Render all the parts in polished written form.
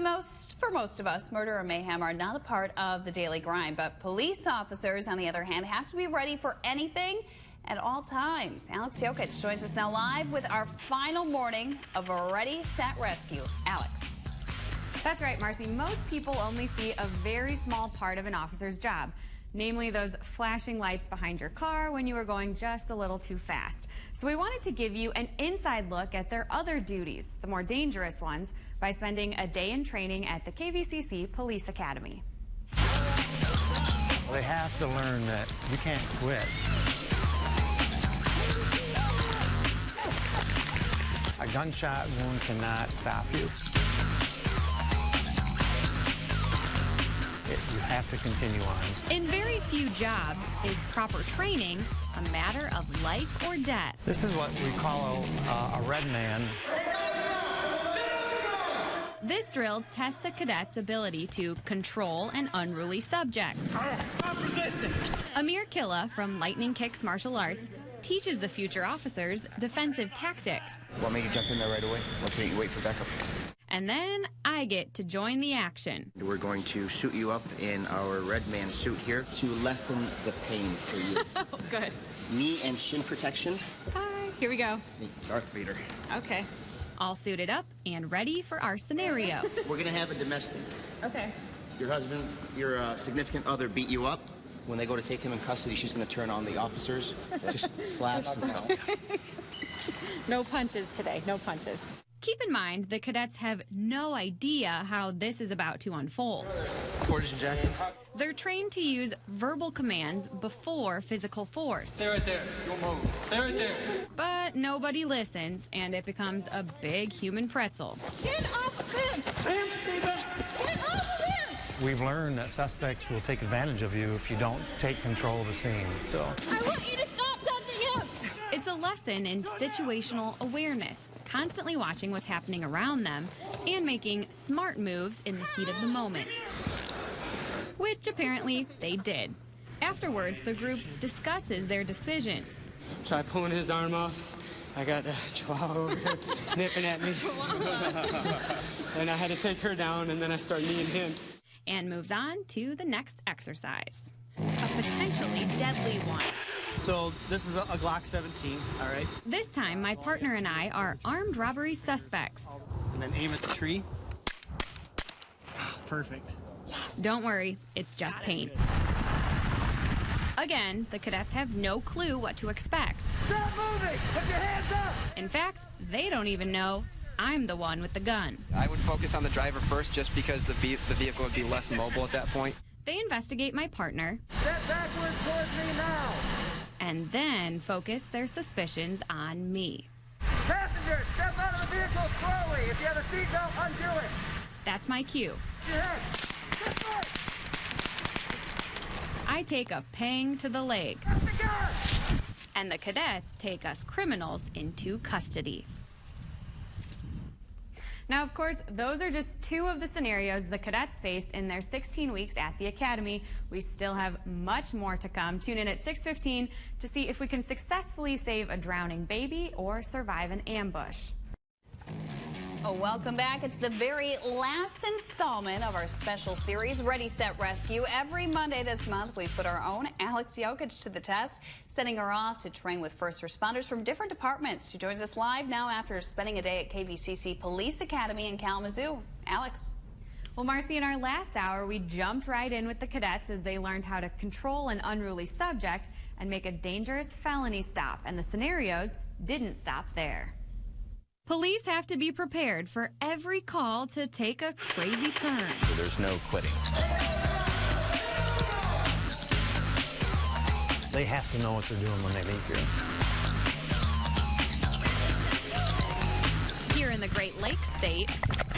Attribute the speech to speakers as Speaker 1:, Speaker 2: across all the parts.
Speaker 1: For most of us, murder and mayhem are not a part of the daily grind, but police officers, on the other hand, have to be ready for anything at all times. Alex Jokich joins us now live with our final morning of a Ready, Set, Rescue. Alex.
Speaker 2: That's right, Marcy. Most people only see a very small part of an officer's job, namely those flashing lights behind your car when you are going just a little too fast. So we wanted to give you an inside look at their other duties, the more dangerous ones, by spending a day in training at the KVCC Police Academy.
Speaker 3: They have to learn that you can't quit. A gunshot wound cannot stop you. You have to continue on.
Speaker 2: In very few jobs is proper training a matter of life or death.
Speaker 3: This is what we call a REDMAN.
Speaker 2: This drill tests a cadet's ability to control an unruly subject.
Speaker 4: I'm resisting.
Speaker 2: Amir Killa from Lightning Kicks Martial Arts teaches the future officers defensive tactics.
Speaker 5: Want me to jump in there right away? Want me to wait for backup?
Speaker 2: And then I get to join the action.
Speaker 5: We're going to suit you up in our REDMAN suit here to lessen the pain for you.
Speaker 2: Oh, good.
Speaker 5: Knee and shin protection.
Speaker 2: Hi, here we go.
Speaker 5: Darth Vader.
Speaker 2: Okay. All suited up and ready for our scenario.
Speaker 5: We're going to have a domestic.
Speaker 2: Okay.
Speaker 5: Your husband, your significant other beat you up. When they go to take him in custody, she's going to turn on the officers. Just slaps and stuff.
Speaker 2: No punches today, no punches. Keep in mind, the cadets have no idea how this is about to unfold.
Speaker 4: Portage and Jackson.
Speaker 2: They're trained to use verbal commands before physical force.
Speaker 4: Stay right there. Don't move. Stay right there.
Speaker 2: But nobody listens, and it becomes a big human pretzel.
Speaker 1: Get off of him!
Speaker 4: Damn, Steven!
Speaker 1: Get off of him!
Speaker 3: We've learned that suspects will take advantage of you if you don't take control of the scene. So
Speaker 1: I want you to stop touching him!
Speaker 2: It's a lesson in situational awareness, constantly watching what's happening around them and making smart moves in the heat of the moment. Which apparently they did. Afterwards, the group discusses their decisions.
Speaker 6: Tried pulling his arm off. I got the chihuahua over here nipping at me. And I had to take her down, and then I started kneeing him.
Speaker 2: And moves on to the next exercise, a potentially deadly one.
Speaker 6: So this is a Glock 17, all right?
Speaker 2: This time, my partner and I are armed robbery suspects.
Speaker 6: And then aim at the tree. Perfect.
Speaker 2: Don't worry, it's just paint. Again, the cadets have no clue what to expect.
Speaker 4: Stop moving! Put your hands up!
Speaker 2: In fact, they don't even know I'm the one with the gun.
Speaker 7: I would focus on the driver first just because the vehicle would be less mobile at that point.
Speaker 2: They investigate my partner.
Speaker 4: Step backwards towards me now!
Speaker 2: And then focus their suspicions on me.
Speaker 4: Passengers, step out of the vehicle slowly. If you have a seatbelt, undo it.
Speaker 2: That's my cue.
Speaker 4: Your head. Step forward.
Speaker 2: I take a pang to the leg.
Speaker 4: Drop the gun.
Speaker 2: And the cadets take us criminals into custody. Now, of course, those are just two of the scenarios the cadets faced in their 16 weeks at the Academy. We still have much more to come. Tune in at 6:15 to see if we can successfully save a drowning baby or survive an ambush.
Speaker 1: Oh, welcome back. It's the very last installment of our special series, Ready, Set, Rescue. Every Monday this month, we put our own Alex Jokich to the test, sending her off to train with first responders from different departments. She joins us live now after spending a day at KVCC Police Academy in Kalamazoo. Alex.
Speaker 2: Well, Marcy, in our last hour, we jumped right in with the cadets as they learned how to control an unruly subject and make a dangerous felony stop. And the scenarios didn't stop there. Police have to be prepared for every call to take a crazy turn.
Speaker 5: So there's no quitting.
Speaker 3: they have to know what they're doing when they leave here.
Speaker 2: Here in the Great Lakes state,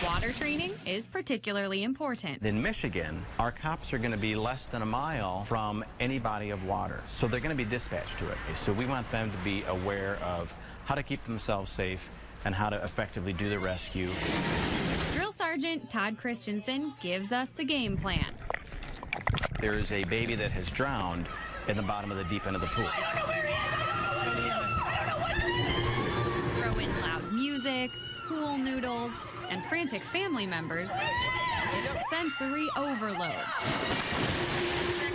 Speaker 2: water training is particularly important.
Speaker 8: In Michigan, our cops are going to be less than a mile from any body of water, so they're going to be dispatched to it. So we want them to be aware of how to keep themselves safe and how to effectively do the rescue.
Speaker 2: Drill Sergeant Todd Christensen gives us the game plan.
Speaker 8: There is a baby that has drowned in the bottom of the deep end of the pool.
Speaker 2: Throw in loud music, pool noodles, and frantic family members, it's sensory overload.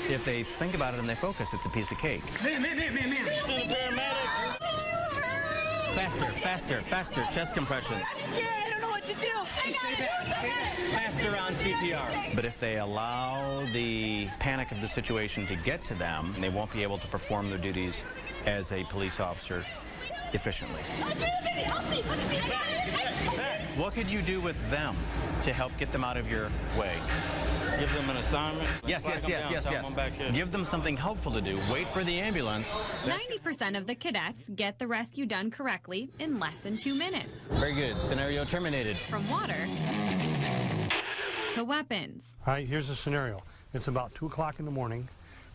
Speaker 8: If they think about it and they focus, it's a piece of cake.
Speaker 4: Man. Send the paramedics.
Speaker 8: Faster, faster, faster, chest compression.
Speaker 9: I'm scared. I don't know what to do.
Speaker 8: Faster on CPR. But if they allow the panic of the situation to get to them, they won't be able to perform their duties as a police officer efficiently. What could you do with them to help get them out of your way?
Speaker 3: Give them an assignment.
Speaker 8: Yes. Give them something helpful to do. Wait for the ambulance.
Speaker 2: 90% of the cadets get the rescue done correctly in less than 2 minutes.
Speaker 8: Very good. Scenario terminated.
Speaker 2: From water to weapons.
Speaker 3: All right, here's the scenario. It's about 2 o'clock in the morning.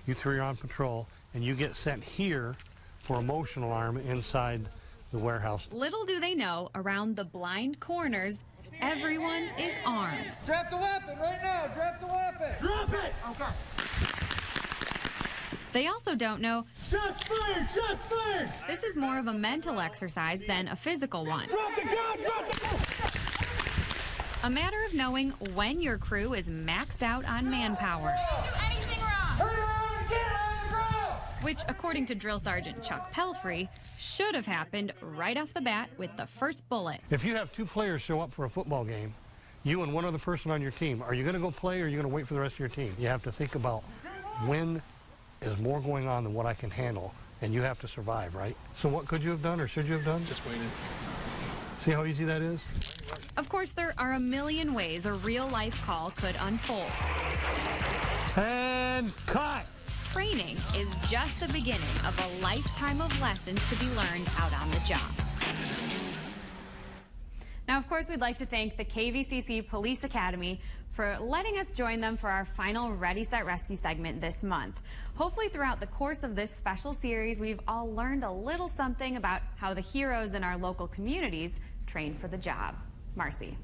Speaker 3: You three are on patrol, and you get sent here for a motion alarm inside the warehouse.
Speaker 2: Little do they know, around the blind corners, everyone is armed.
Speaker 4: Drop the weapon right now. Drop the weapon. Drop it. Okay.
Speaker 2: They also don't know
Speaker 4: Shots fired. Shots fired.
Speaker 2: this is more of a mental exercise than a physical one.
Speaker 4: Drop the gun. Drop the gun.
Speaker 2: A matter of knowing when your crew is maxed out on manpower.
Speaker 9: Anything wrong?
Speaker 4: Turn around and get on the ground.
Speaker 2: Which, according to Drill Sergeant Chuck Pelfrey, should have happened right off the bat with the first bullet.
Speaker 3: If you have 2 players show up for a football game, you and one other person on your team, are you going to go play or are you going to wait for the rest of your team? You have to think about when is more going on than what I can handle, and you have to survive, right? So what could you have done or should you have done?
Speaker 10: Just waited.
Speaker 3: See how easy that is?
Speaker 2: Of course, there are a million ways a real-life call could unfold.
Speaker 3: And cut!
Speaker 2: Training is just the beginning of a lifetime of lessons to be learned out on the job. Now, of course, we'd like to thank the KVCC Police Academy for letting us join them for our final Ready, Set, Rescue segment this month. Hopefully, throughout the course of this special series, we've all learned a little something about how the heroes in our local communities train for the job. Marcy.